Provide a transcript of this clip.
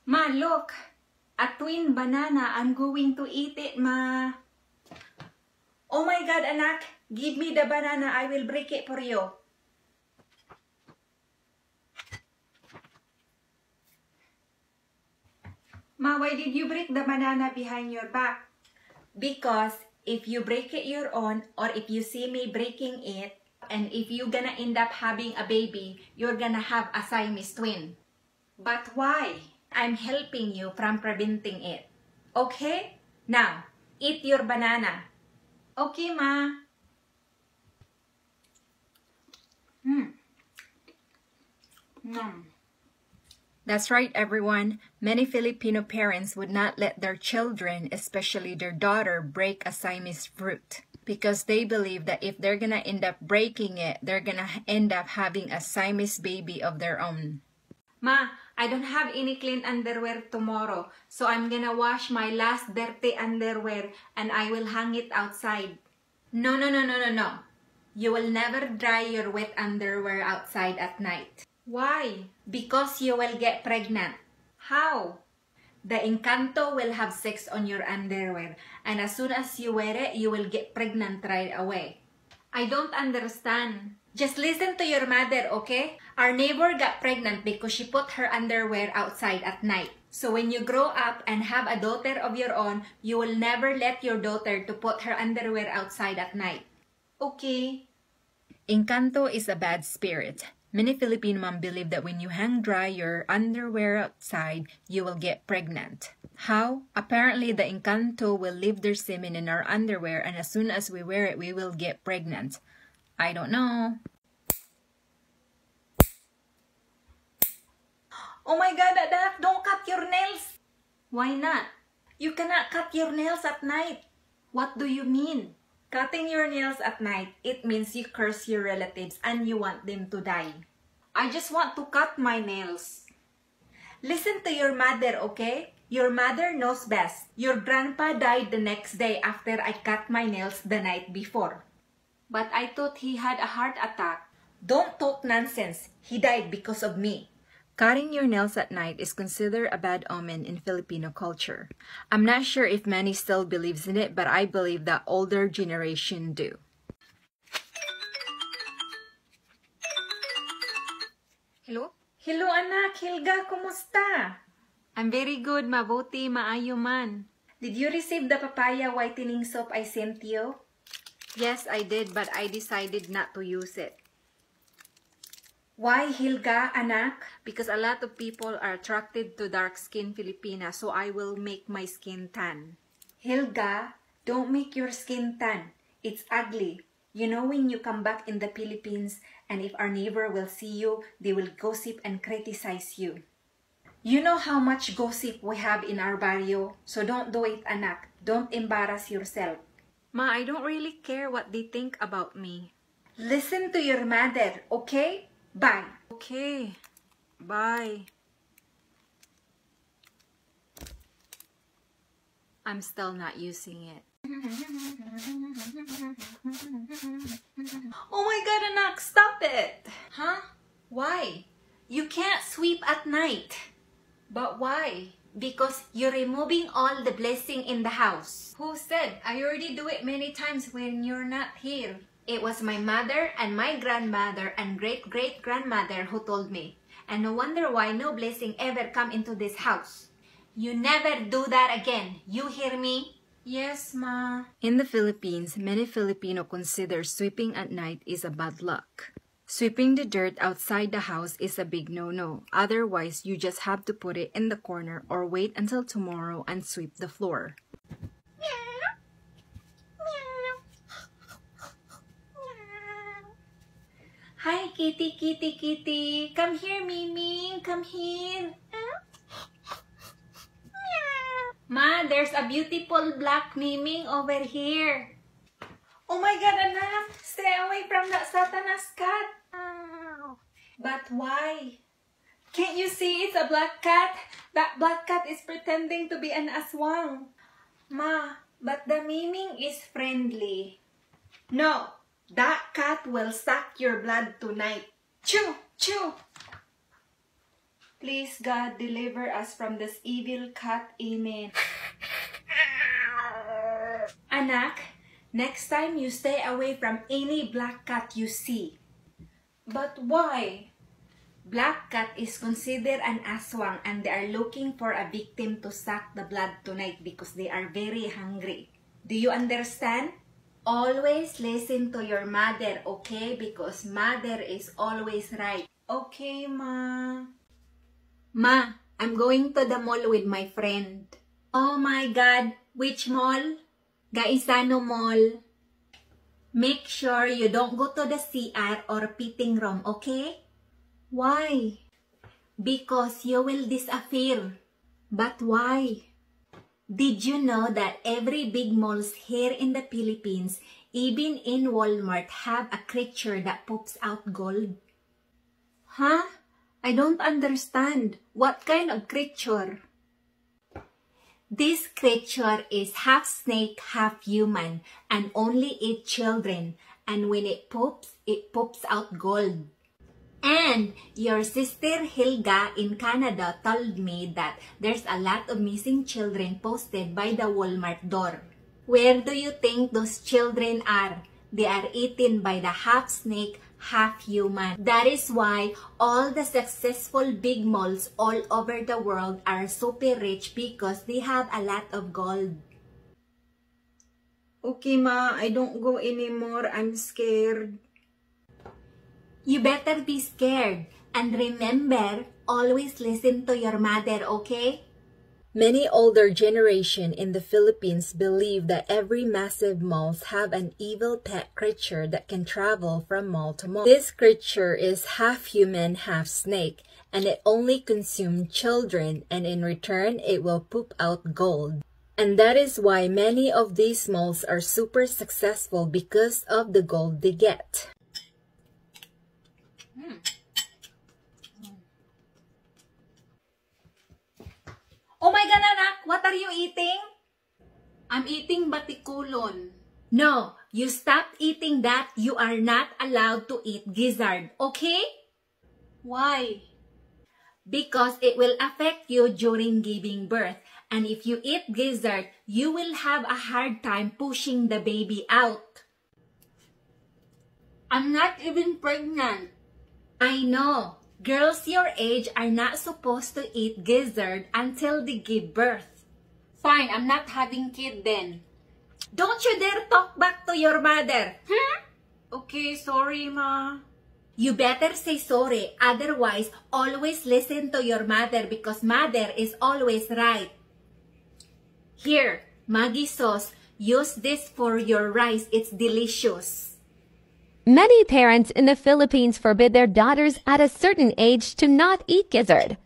Ma, look! A twin banana. I'm going to eat it, Ma. Oh my God, anak! Give me the banana. I will break it for you. Ma, why did you break the banana behind your back? Because if you break it your own, or if you see me breaking it, and if you're gonna end up having a baby, you're gonna have a Siamese twin. But why? I'm helping you from preventing it. Okay? Now, eat your banana. Okay, Ma. That's right, everyone. Many Filipino parents would not let their children, especially their daughter, break a Siamese fruit because they believe that if they're gonna end up breaking it, they're gonna end up having a Siamese baby of their own. Ma, I don't have any clean underwear tomorrow, so I'm gonna wash my last dirty underwear and I will hang it outside. No. You will never dry your wet underwear outside at night. Why? Because you will get pregnant. How? The Encanto will have sex on your underwear, and as soon as you wear it, you will get pregnant right away. I don't understand. Just listen to your mother, okay? Our neighbor got pregnant because she put her underwear outside at night. So when you grow up and have a daughter of your own, you will never let your daughter to put her underwear outside at night. Okay. Encanto is a bad spirit. Many Filipino moms believe that when you hang dry your underwear outside, you will get pregnant. How? Apparently, the Encanto will leave their semen in our underwear, and as soon as we wear it, we will get pregnant. I don't know. Oh my God, Adak, don't cut your nails. Why not? You cannot cut your nails at night. What do you mean? Cutting your nails at night, it means you curse your relatives and you want them to die. I just want to cut my nails. Listen to your mother, okay? Your mother knows best. Your grandpa died the next day after I cut my nails the night before. But I thought he had a heart attack. Don't talk nonsense. He died because of me. Cutting your nails at night is considered a bad omen in Filipino culture. I'm not sure if many still believes in it, but I believe that older generation do. Hello? Hello anak, Hilga, kumusta? I'm very good, mabuti, maayo man. Did you receive the papaya whitening soap I sent you? Yes, I did, but I decided not to use it. Why, Hilga, anak? Because a lot of people are attracted to dark-skinned Filipinas, so I will make my skin tan. Hilga, don't make your skin tan. It's ugly. You know when you come back in the Philippines, and if our neighbor will see you, they will gossip and criticize you. You know how much gossip we have in our barrio, so don't do it, anak. Don't embarrass yourself. Ma, I don't really care what they think about me. Listen to your mother, okay? Bye. Okay. Bye. I'm still not using it. Oh my God, anak, stop it. Huh? Why? You can't sweep at night. But why? Because you're removing all the blessing in the house. Who said? I already do it many times when you're not here. It was my mother and my grandmother and great-great-grandmother who told me. And no wonder why no blessing ever come into this house. You never do that again. You hear me? Yes, Ma. In the Philippines, many Filipino consider sweeping at night is a bad luck. Sweeping the dirt outside the house is a big no-no. Otherwise, you just have to put it in the corner or wait until tomorrow and sweep the floor. Hi, kitty, kitty, kitty. Come here, Mimi. Come here. Ma, there's a beautiful black Mimi over here. Oh my God, anak. Stay away from that Satanas cat. But why? Can't you see it's a black cat? That black cat is pretending to be an aswang. Ma, but the Miming is friendly. No. That cat will suck your blood tonight. Chew! Chew! Please, God, deliver us from this evil cat. Amen. Anak, next time you stay away from any black cat you see. But why? Black cat is considered an aswang and they are looking for a victim to suck the blood tonight because they are very hungry. Do you understand? Always listen to your mother, okay? Because mother is always right. Okay, Ma. Ma, I'm going to the mall with my friend. Oh my God, which mall? Gaisano Mall. Make sure you don't go to the CR or fitting room, okay? Why? Because you will disappear. But why? Did you know that every big malls here in the Philippines, even in Walmart, have a creature that poops out gold? Huh? I don't understand. What kind of creature? This creature is half snake, half human, and only eats children. And when it poops out gold. And your sister Hilga in Canada told me that there's a lot of missing children posted by the Walmart door. Where do you think those children are? They are eaten by the half snake, half human. That is why all the successful big malls all over the world are super rich because they have a lot of gold. Okay, Ma, I don't go anymore. I'm scared. You better be scared. And remember, always listen to your mother, okay? Many older generation in the Philippines believe that every massive malls have an evil pet creature that can travel from mall to mall. This creature is half human, half snake, and it only consumes children, and in return, it will poop out gold. And that is why many of these malls are super successful because of the gold they get. Oh my God, anak! What are you eating? I'm eating batikulon. No, you stop eating that. You are not allowed to eat gizzard, okay? Why? Because it will affect you during giving birth. And if you eat gizzard, you will have a hard time pushing the baby out. I'm not even pregnant. I know. Girls your age are not supposed to eat gizzard until they give birth. Fine, I'm not having kid then. Don't you dare talk back to your mother. Okay, sorry, Ma. You better say sorry. Otherwise, always listen to your mother because mother is always right. Here, Maggi sauce. Use this for your rice. It's delicious. Many parents in the Philippines forbid their daughters at a certain age to not eat gizzard.